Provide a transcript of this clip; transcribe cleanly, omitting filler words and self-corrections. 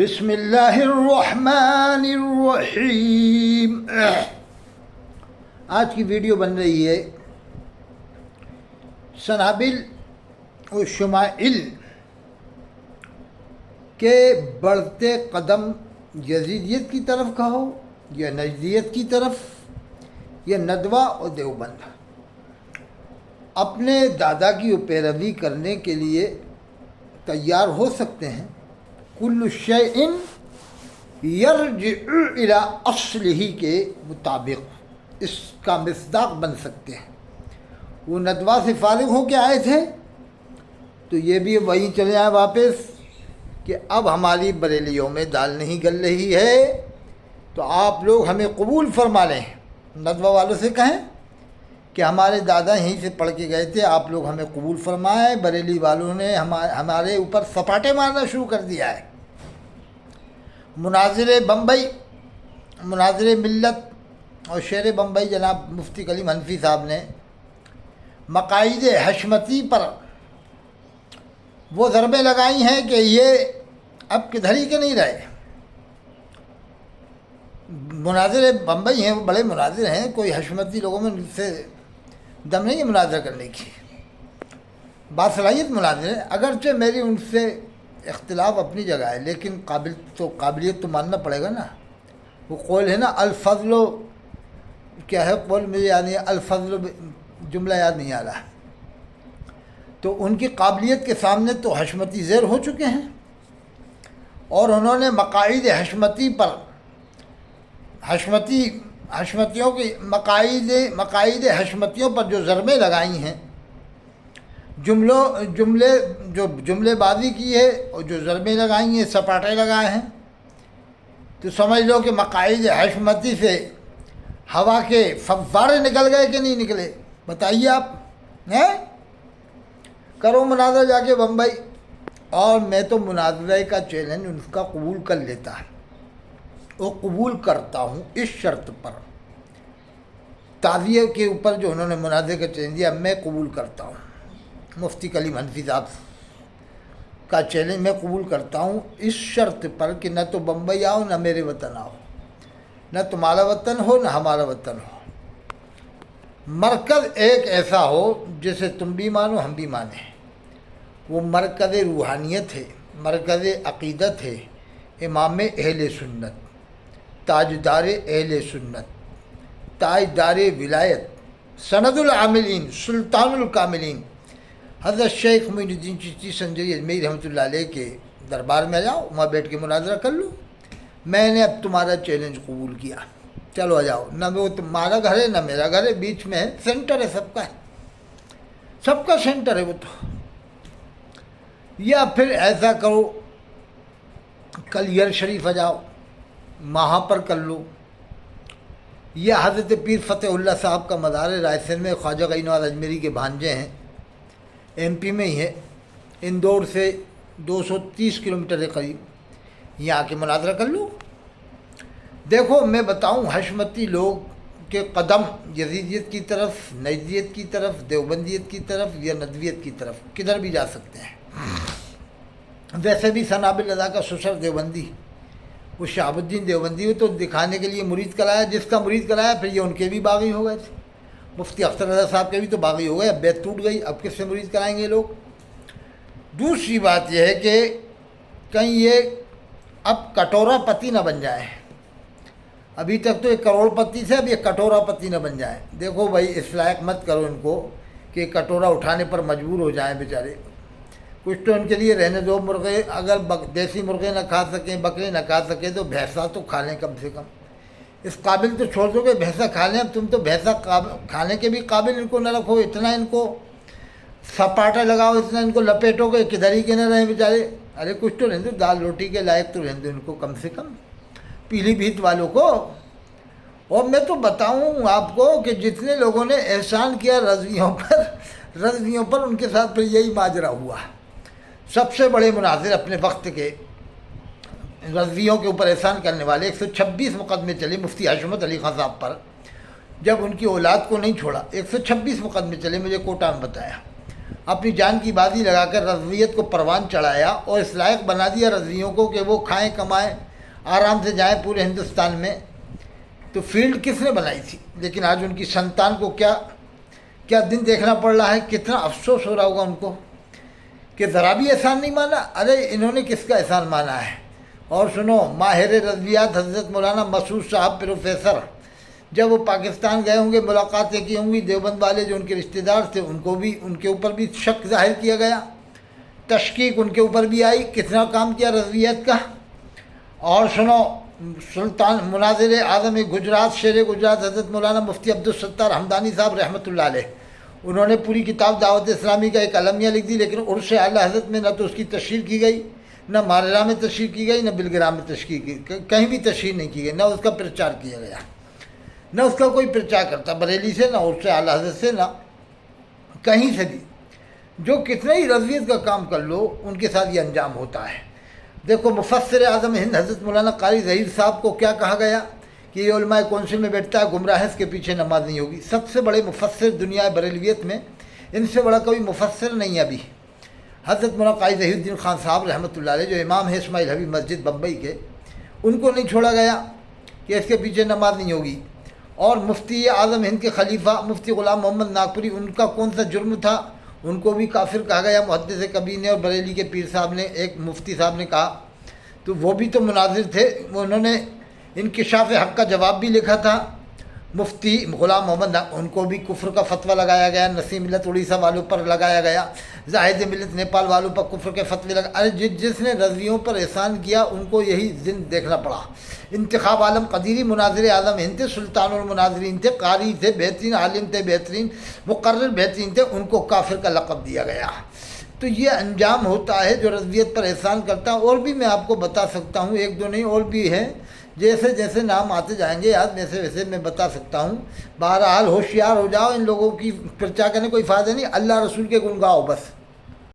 بسم اللہ الرحمن الرحیم۔ آج کی ویڈیو بن رہی ہے سنابل و شمائل کے بڑھتے قدم یزیدیت کی طرف کہو یا نجدیت کی طرف یا ندوہ اور دیوبند اپنے دادا کی پیروی کرنے کے لیے تیار ہو سکتے ہیں۔ کل شیء یرجع الی اصلہ کے مطابق اس کا مصداق بن سکتے ہیں۔ وہ ندوہ سے فارغ ہو کے آئے تھے تو یہ بھی وہیں چلے آئے واپس کہ اب ہماری بریلیوں میں دال نہیں گل رہی ہے تو آپ لوگ ہمیں قبول فرما لیں۔ ندوہ والوں سے کہیں کہ ہمارے دادا یہیں سے پڑھ کے گئے تھے، آپ لوگ ہمیں قبول فرمائیں۔ بریلی والوں نے ہمارے اوپر سپاٹے مارنا شروع کر دیا ہے۔ مناظر بمبئی، مناظر ملت اور شیر بمبئی جناب مفتی کلیم حنفی صاحب نے مقاعد حشمتی پر وہ ضربیں لگائی ہیں کہ یہ اب کدھر ہی کے نہیں رہے۔ مناظر بمبئی ہیں، وہ بڑے مناظر ہیں، کوئی حشمتی لوگوں میں سے دم نہیں ہے مناظر کرنے کی، باصلاحیت مناظر ہے۔ اگرچہ میری ان سے اختلاف اپنی جگہ ہے لیکن قابلیت تو ماننا پڑے گا نا۔ وہ قول ہے نا الفضل کیا ہے، قول مجھے یاد نہیں ہے، الفضل جملہ یاد نہیں آ رہا۔ تو ان کی قابلیت کے سامنے تو حشمتی زیر ہو چکے ہیں اور انہوں نے مقاعد حشمتی پر حشمتیوں کی مقاعد حشمتیوں پر جو ضربیں لگائی ہیں، جملے بازی کی ہے اور جو ضربیں لگائی ہیں، سپاٹے لگائے ہیں، تو سمجھ لو کہ مقاعد حشمتی سے ہوا کے فوارے نکل گئے کہ نہیں نکلے؟ بتائیے آپ، کرو مناظرہ جا کے بمبئی۔ اور میں تو مناظرے کا چیلنج ان کا قبول کر لیتا ہے، وہ قبول کرتا ہوں اس شرط پر، تعزیے کے اوپر جو انہوں نے مناظرے کا چیلنج دیا میں قبول کرتا ہوں۔ مفتی کلیم حنفی صاحب کا چیلنج میں قبول کرتا ہوں اس شرط پر کہ نہ تو بمبئی آؤ نہ میرے وطن آؤ، نہ تمہارا وطن ہو نہ ہمارا وطن ہو۔ مرکز ایک ایسا ہو جسے تم بھی مانو ہم بھی مانیں، وہ مرکز روحانیت ہے، مرکز عقیدت ہے، امام اہل سنت، تاجدار اہل سنت، تاجدار ولایت، سند العاملین، سلطان الکاملین، حضرت شیخ معین الدین چشتی سنجری اجمیری رحمۃ اللہ علیہ کے دربار میں جاؤ، وہاں بیٹھ کے مناظرہ کر لو۔ میں نے اب تمہارا چیلنج قبول کیا، چلو آ جاؤ۔ نہ وہ تمہارا گھر ہے نہ میرا گھر ہے، بیچ میں ہے، سینٹر ہے، سب کا ہے، سب کا سینٹر ہے وہ تو۔ یا پھر ایسا کرو کلیئر شریف آ جاؤ، وہاں پر کر لو، یا حضرت پیر فتح اللہ صاحب کا مزار رائے سین میں، خواجہ غنی نواز اجمیری کے بھانجے ہیں، ایم پی میں ہی ہے، اندور سے 230 کلومیٹر کے قریب، یہاں کے مناظرہ کر لو۔ دیکھو میں بتاؤں، حشمتی لوگ کے قدم یزیدیت کی طرف، نجدیت کی طرف، دیوبندیت کی طرف یا ندویت کی طرف کدھر بھی جا سکتے ہیں۔ ویسے بھی سنابل رضا کا سسر دیوبندی، وہ شہاب الدین دیوبندی، وہ تو دکھانے کے لیے مرید کرایا، جس کا مرید کرایا پھر یہ ان کے بھی باغی ہو گئے تھے۔ مفتی اختر رضا صاحب کے بھی تو باغی ہو گئے، اب بیعت ٹوٹ گئی، اب کس سے مرید کرائیں گے لوگ۔ دوسری بات یہ ہے کہ کہیں یہ اب کٹورا پتی نہ بن جائے، ابھی تک تو ایک کروڑ پتی سے، اب یہ کٹورا پتی نہ بن جائے۔ دیکھو بھائی، اس لائق مت کرو ان کو کہ کٹورا اٹھانے پر مجبور ہو جائیں بیچارے، کچھ تو ان کے لیے رہنے دو۔ مرغے اگر دیسی مرغے نہ کھا سکیں، بکرے نہ کھا سکیں تو بھینسا تو کھا لیں کم سے کم، اس قابل تو چھوڑ دو کہ بھینسا کھا لیں۔ اب تم تو بھینسا کھانے کے بھی قابل ان کو نہ رکھو، اتنا ان کو سپاٹا لگاؤ، اتنا ان کو لپیٹو کہ کدھر ہی کے نہ رہیں بیچارے۔ ارے کچھ تو رہنے دو، دال روٹی کے لائق تو رہنے دو ان کو کم سے کم، پیلی بھیت والوں کو۔ اور میں تو بتاؤں آپ کو کہ جتنے لوگوں نے احسان کیا رضویوں پر ان کے ساتھ پھر یہی ماجرا ہوا۔ سب سے بڑے مناظر اپنے وقت کے رضویوں کے اوپر احسان کرنے والے 126 مقدمے چلے مفتی حشمت علی خان صاحب پر، جب ان کی اولاد کو نہیں چھوڑا 126 مقدمے چلے، مجھے کوٹہ میں بتایا۔ اپنی جان کی بازی لگا کر رضویت کو پروان چڑھایا اور اس لائق بنا دیا رضویوں کو کہ وہ کھائیں کمائیں آرام سے جائیں پورے ہندوستان میں. تو فیلڈ کس نے بنائی تھی؟ لیکن آج ان کی سنتان کو کیا کیا دن دیکھنا پڑ رہا ہے. کتنا افسوس ہو رہا ہوگا ان کو کہ ذرا بھی احسان نہیں مانا. ارے انہوں نے کس کا احسان مانا ہے؟ اور سنو، ماہر رضویات حضرت مولانا مسعود صاحب پروفیسر جب وہ پاکستان گئے ہوں گے، ملاقاتیں کی ہوں گی، دیوبند والے جو ان کے رشتہ دار تھے ان کے اوپر بھی شک ظاہر کیا گیا، تشکیک ان کے اوپر بھی آئی. کتنا کام کیا رضویات کا. اور سنو، سلطان مناظر اعظم گجرات، شیر گجرات حضرت مولانا مفتی عبدالستار حمدانی صاحب رحمۃ اللہ علیہ، انہوں نے پوری کتاب دعوت اسلامی کا ایک اعلامیہ لکھ دی، لیکن عرش اعلیٰ حضرت میں نہ تو اس کی تشہیر کی گئی، نہ ماررہ میں تشہیر کی گئی، نہ بلگرام میں تشہیر کی گئی. کہیں بھی تشہیر نہیں کی گئی، نہ اس کا پرچار کیا گیا، نہ اس کا کوئی پرچار کرتا بریلی سے، نہ عرش اعلیٰ حضرت سے، نہ کہیں سے بھی. جو کتنے ہی رضویت کا کام کر لو ان کے ساتھ یہ انجام ہوتا ہے. دیکھو، مفسر اعظم ہند حضرت مولانا قاری ظہیر صاحب کو کیا کہا گیا کہ یہ علماء کونسل میں بیٹھتا ہے، گمراہ ہے، اس کے پیچھے نماز نہیں ہوگی. سب سے بڑے مفسر دنیا بریلویت میں، ان سے بڑا کوئی مفسر نہیں ہے ابھی. حضرت مولانا قاری ظہیر الدین خان صاحب رحمۃ اللہ علیہ، جو امام ہے اسماعیل حبیب مسجد بمبئی کے، ان کو نہیں چھوڑا گیا کہ اس کے پیچھے نماز نہیں ہوگی. اور مفتی اعظم ہند کے خلیفہ مفتی غلام محمد ناگپوری، ان کا کون سا جرم تھا؟ ان کو بھی کافر کہا گیا محدث کبیر نے، اور بریلی کے پیر صاحب نے، ایک مفتی صاحب نے کہا. تو وہ بھی تو مناظر تھے، انہوں نے انکشاف حق کا جواب بھی لکھا تھا. مفتی غلام محمد ان کو بھی کفر کا فتویٰ لگایا گیا، نسیم ملت اڑیسہ والوں پر لگایا گیا، زاہد ملت نیپال والوں پر کفر کے فتوے لگا. ارے جس نے رضویوں پر احسان کیا ان کو یہی دن دیکھنا پڑا. انتخاب عالم قدیری مناظر اعظم ہند تھے، سلطان المناظرین تھے، قاری تھے، بہترین عالم تھے، بہترین مقرر بہترین تھے، ان کو کافر کا لقب دیا گیا. تو یہ انجام ہوتا ہے جو رضویت پر احسان کرتا ہے. اور بھی میں آپ کو بتا سکتا ہوں، ایک دو نہیں اور بھی ہیں، جیسے جیسے نام آتے جائیں گے یاد ویسے ویسے میں بتا سکتا ہوں. بہرحال ہوشیار ہو جاؤ، ان لوگوں کی پرچا کرنے کوئی فائدہ نہیں، اللہ رسول کے گن گاؤ بس.